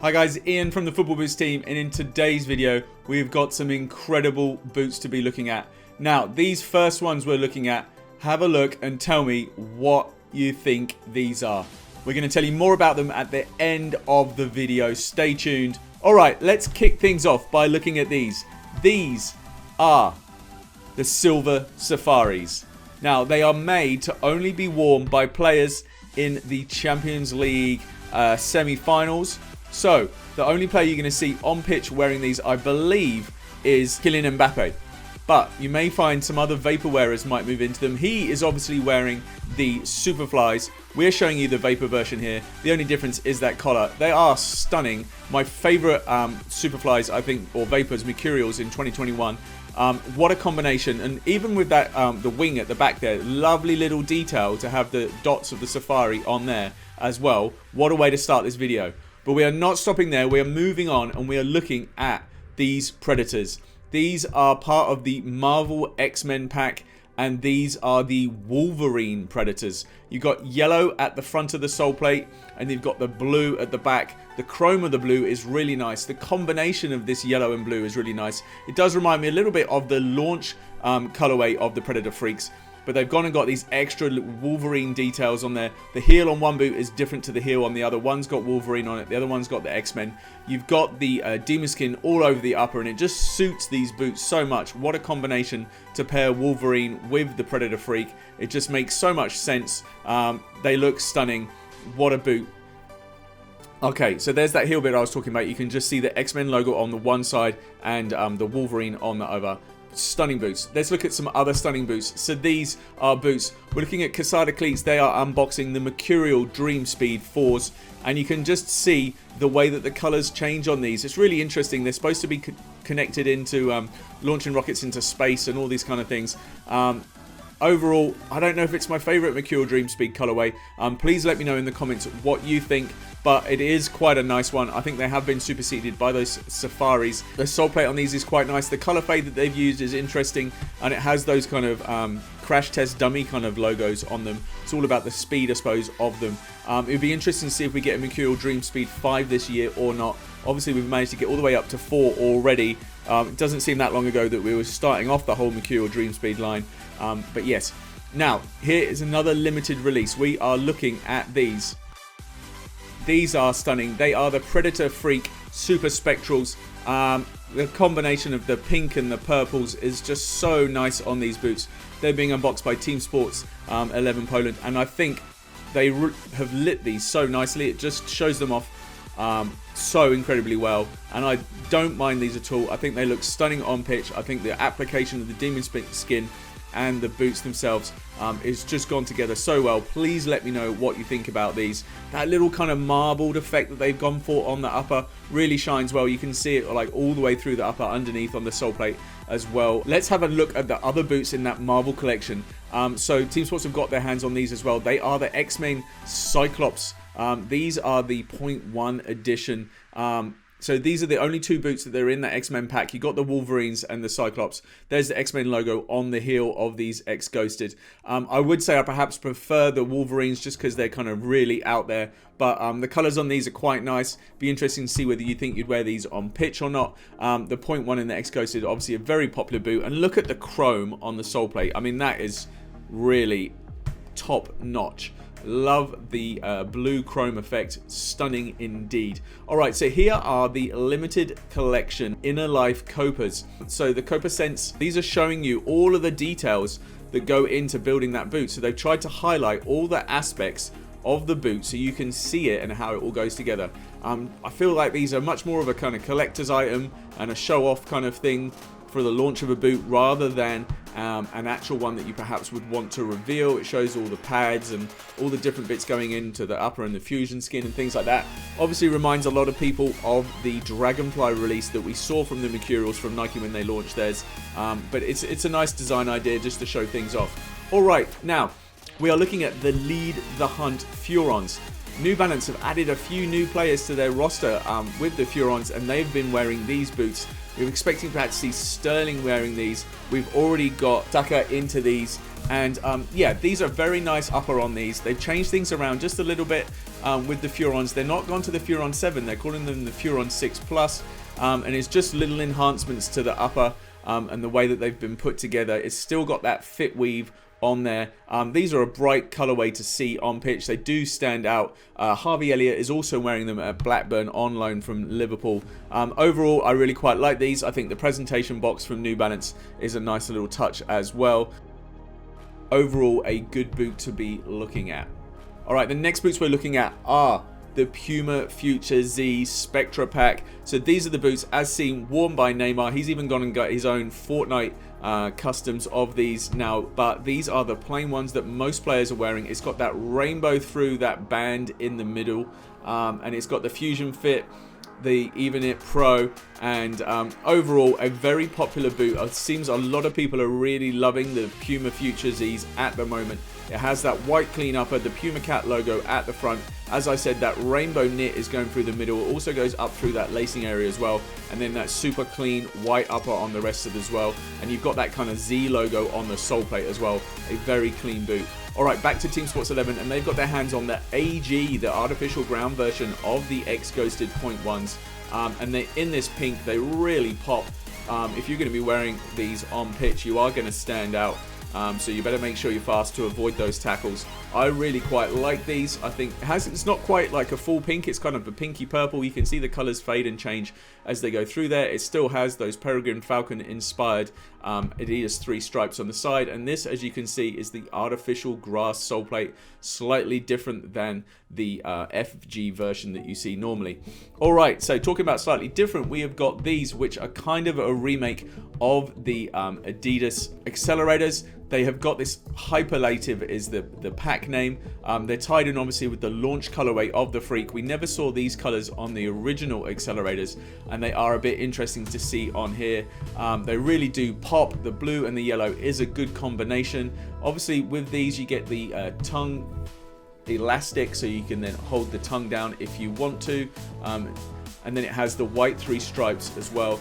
Hi guys, Ian from the Football Boots team, and in today's video we've got some incredible boots to be looking at. Now these first ones we're looking at, have a look and tell me what you think these are. We're going to tell you more about them at the end of the video, stay tuned. Alright, let's kick things off by looking at these. These are the Silver Safaris. Now they are made to only be worn by players in the Champions League semi-finals. So, the only player you're going to see on pitch wearing these, I believe, is Kylian Mbappe. But you may find some other Vapor wearers might move into them. He is obviously wearing the Superflies. We're showing you the Vapor version here. The only difference is that collar. They are stunning. My favourite Superflies, I think, or Vapors, Mercurials in 2021. What a combination. And even with that, the wing at the back there, lovely little detail to have the dots of the Safari on there as well. What a way to start this video. But we are not stopping there, we are moving on and we are looking at these Predators. These are part of the Marvel X Men pack and these are the Wolverine Predators. You've got yellow at the front of the sole plate and you've got the blue at the back. The chrome of the blue is really nice. The combination of this yellow and blue is really nice. It does remind me a little bit of the launch colorway of the Predator Freaks. But they've gone and got these extra Wolverine details on there. The heel on one boot is different to the heel on the other. One's got Wolverine on it, the other one's got the X-Men. You've got the demon skin all over the upper and it just suits these boots so much. What a combination to pair Wolverine with the Predator Freak. It just makes so much sense. They look stunning. What a boot. Okay, so there's that heel bit I was talking about. You can just see the X-Men logo on the one side and the Wolverine on the other. Stunning boots. Let's look at some other stunning boots. So these are boots. We're looking at Casada cleats. They are unboxing the Mercurial Dream Speed 4s and you can just see the way that the colors change on these. It's really interesting. They're supposed to be connected into launching rockets into space and all these kind of things. Overall, I don't know if it's my favorite Mercurial Dream Speed colorway. Please let me know in the comments what you think. But it is quite a nice one. I think they have been superseded by those Safaris. The sole plate on these is quite nice. The color fade that they've used is interesting. And it has those kind of crash test dummy kind of logos on them. It's all about the speed, I suppose, of them. It would be interesting to see if we get a Mercurial Dream Speed 5 this year or not. Obviously, we've managed to get all the way up to 4 already. It doesn't seem that long ago that we were starting off the whole Mercurial Dream Speed line. But yes. Now, here is another limited release. We are looking at these. These are stunning. They are the Predator Freak Superspectrals. The combination of the pink and the purples is just so nice on these boots. They're being unboxed by Team Sports 11 Poland, and I think they have lit these so nicely. It just shows them off so incredibly well, and I don't mind these at all. I think they look stunning on pitch. I think the application of the demon skin and the boots themselves is just gone together so well. Please let me know what you think about these. That little kind of marbled effect that they've gone for on the upper really shines well. You can see it like all the way through the upper underneath on the sole plate as well. Let's have a look at the other boots in that Marvel collection. So Team Sports have got their hands on these as well. They are the X Men Cyclops. These are the 0.1 edition. So these are the only two boots that they're in that X-Men pack. You got the Wolverines and the Cyclops. There's the X-Men logo on the heel of these X-Ghosted. I would say I perhaps prefer the Wolverines just because they're kind of really out there. But the colours on these are quite nice. Be interesting to see whether you think you'd wear these on pitch or not. The 0.1 in the X-Ghosted, obviously a very popular boot. And look at the chrome on the sole plate. I mean, that is really top notch. Love the blue chrome effect. Stunning indeed. Alright, so here are the limited collection Innerlife Copas. So the Copa Sense, these are showing you all of the details that go into building that boot. So they've tried to highlight all the aspects of the boot so you can see it and how it all goes together. I feel like these are much more of a kind of collector's item and a show-off kind of thing for the launch of a boot rather than an actual one that you perhaps would want to reveal. It shows all the pads and all the different bits going into the upper and the fusion skin and things like that. Obviously reminds a lot of people of the Dragonfly release that we saw from the Mercurials from Nike when they launched theirs. But it's a nice design idea just to show things off. Alright, now we are looking at the Lead the Hunt Furons. New Balance have added a few new players to their roster with the Furons, and they've been wearing these boots. We're expecting perhaps to see Sterling wearing these. We've already got Tucker into these. And yeah, these are very nice upper on these. They've changed things around just a little bit with the Furons. They're not gone to the Furon 7, they're calling them the Furon 6 Plus, and it's just little enhancements to the upper and the way that they've been put together. It's still got that fit weave on there. These are a bright colorway to see on pitch. They do stand out. Harvey Elliott is also wearing them at Blackburn on loan from Liverpool. Overall, I really quite like these. I think the presentation box from New Balance is a nice little touch as well. Overall, a good boot to be looking at. Alright, the next boots we're looking at are the Puma Future Z Spectra pack. So these are the boots as seen, worn by Neymar. He's even gone and got his own Fortnite customs of these now, but these are the plain ones that most players are wearing. It's got that rainbow through that band in the middle, and it's got the Fusion Fit, the Even It Pro, and overall a very popular boot. It seems a lot of people are really loving the Puma Future Zs at the moment. It has that white clean upper, the Puma Cat logo at the front. As I said, that rainbow knit is going through the middle. It also goes up through that lacing area as well. And then that super clean white upper on the rest of it as well. And you've got that kind of Z logo on the sole plate as well. A very clean boot. Alright, back to Team Sports 11, and they've got their hands on the AG, the artificial ground version of the Ghosted Point Ones. And they, in this pink, they really pop. If you're going to be wearing these on pitch, you are going to stand out. So you better make sure you're fast to avoid those tackles. I really quite like these. I think it's not quite like a full pink, it's kind of a pinky purple. You can see the colors fade and change as they go through there. It still has those Peregrine Falcon inspired Adidas 3 stripes on the side, and this, as you can see, is the artificial grass sole plate, slightly different than the FG version that you see normally. Alright, so talking about slightly different, we have got these, which are kind of a remake of the Adidas Accelerators. They have got this Hyperlative is the pack name. They're tied in obviously with the launch colorway of the Freak. We never saw these colors on the original Accelerators, and they are a bit interesting to see on here. They really do pop. The blue and the yellow is a good combination. Obviously with these you get the tongue elastic, so you can then hold the tongue down if you want to. And then it has the white 3 stripes as well.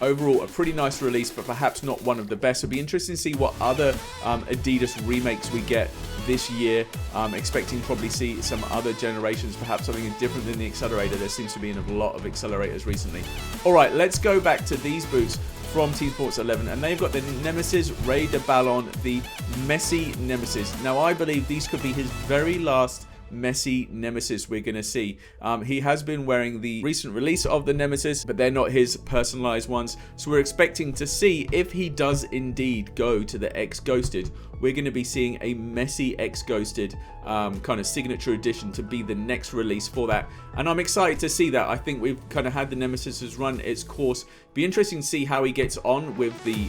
Overall, a pretty nice release, but perhaps not one of the best. It'll be interesting to see what other Adidas remakes we get this year. Expecting probably see some other generations, perhaps something different than the Accelerator. There seems to be a lot of Accelerators recently. Alright, let's go back to these boots from Team Sports 11, and they've got the Nemeziz Rey Del Balon, the Messi Nemeziz. Now, I believe these could be his very last Messi Nemeziz we're going to see. He has been wearing the recent release of the Nemeziz, but they're not his personalized ones, so we're expecting to see if he does indeed go to the Ghosted. We're going to be seeing a Messi Ghosted kind of signature edition to be the next release for that, and I'm excited to see that. I think we've kind of had the Nemeziz has run its course. Be interesting to see how he gets on with the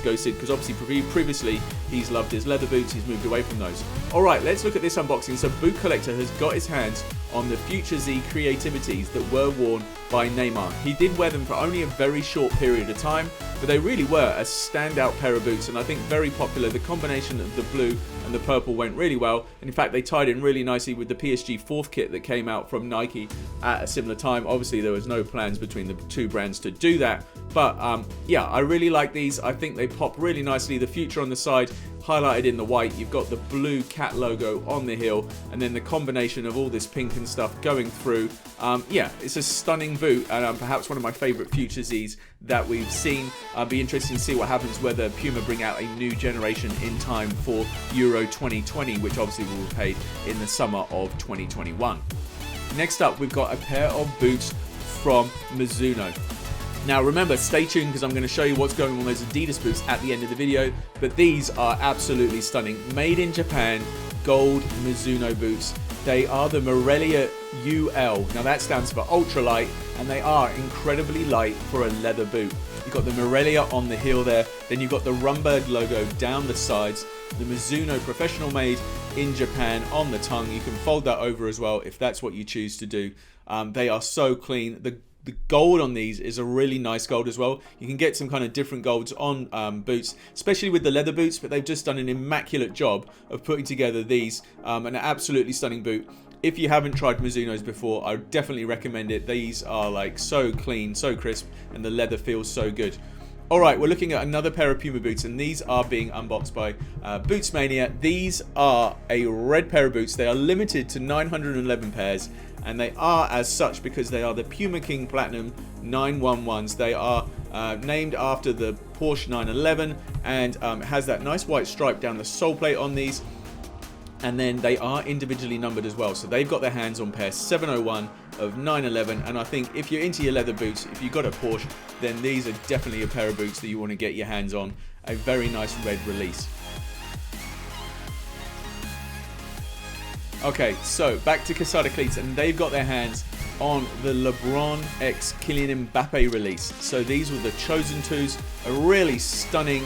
Ghosted, because obviously previously he's loved his leather boots, he's moved away from those. Alright, let's look at this unboxing. So Boot Collector has got his hands on the Future Z creativities that were worn by Neymar. He did wear them for only a very short period of time, but they really were a standout pair of boots, and I think very popular. The combination of the blue and the purple went really well, and in fact they tied in really nicely with the PSG 4th kit that came out from Nike at a similar time. Obviously there was no plans between the two brands to do that, but yeah, I really like these. I think they pop really nicely. The Future on the side highlighted in the white, you've got the blue cat logo on the heel, and then the combination of all this pink and stuff going through. Yeah, it's a stunning boot, and perhaps one of my favorite Future Zs that we've seen. Be interesting to see what happens whether Puma bring out a new generation in time for Euro 2020, which obviously will be paid in the summer of 2021. Next up, we've got a pair of boots from Mizuno. Now remember, stay tuned because I'm going to show you what's going on with those Adidas boots at the end of the video, but these are absolutely stunning. Made in Japan, gold Mizuno boots. They are the Morelia UL. Now that stands for ultralight, and they are incredibly light for a leather boot. You've got the Morelia on the heel there, then you've got the Rumbird logo down the sides, the Mizuno professional made in Japan on the tongue. You can fold that over as well if that's what you choose to do. They are so clean. The gold on these is a really nice gold as well. You can get some kind of different golds on boots, especially with the leather boots, but they've just done an immaculate job of putting together these. An absolutely stunning boot. If you haven't tried Mizuno's before, I would definitely recommend it. These are like so clean, so crisp, and the leather feels so good. Alright, we're looking at another pair of Puma boots, and these are being unboxed by Boots Mania. These are a red pair of boots. They are limited to 911 pairs, and they are as such because they are the Puma King Platinum 911s. They are named after the Porsche 911, and has that nice white stripe down the sole plate on these. And then they are individually numbered as well. So they've got their hands on pair 701 of 911. And I think if you're into your leather boots, if you've got a Porsche, then these are definitely a pair of boots that you want to get your hands on. A very nice red release. Okay, so back to Quesada Cleats, and they've got their hands on the LeBron x Kylian Mbappe release. So these were the Chosen 2s, a really stunning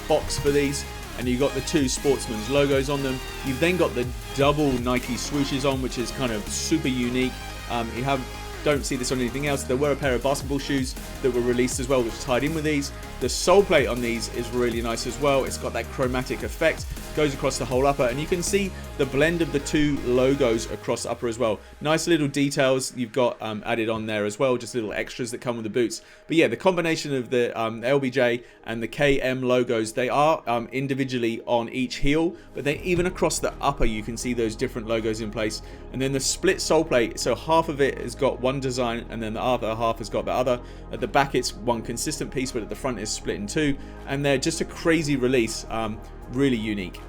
box for these. And you've got the two Sportsman's logos on them. You've then got the double Nike swooshes on, which is kind of super unique. Don't see this on anything else. There were a pair of basketball shoes that were released as well, which tied in with these. The sole plate on these is really nice as well. It's got that chromatic effect, goes across the whole upper, and you can see the blend of the two logos across the upper as well. Nice little details you've got added on there as well, just little extras that come with the boots. But yeah, the combination of the LBJ and the KM logos, they are individually on each heel, but then even across the upper you can see those different logos in place. And then the split sole plate, so half of it has got one design and then the other half has got the other. At the back it's one consistent piece, but at the front is split in two, and they're just a crazy release, really unique.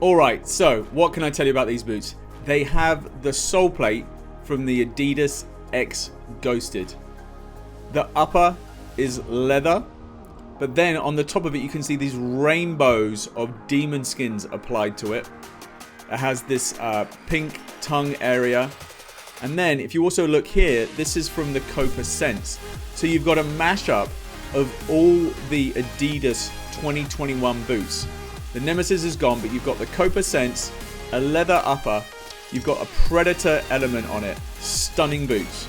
Alright, so what can I tell you about these boots? They have the sole plate from the Adidas X Ghosted. The upper is leather, but then on the top of it you can see these rainbows of demon skins applied to it. It has this pink tongue area. And then if you also look here, this is from the Copa Sense. So you've got a mashup of all the Adidas 2021 boots. The Nemeziz is gone, but you've got the Copa Sense, a leather upper, you've got a Predator element on it. Stunning boots.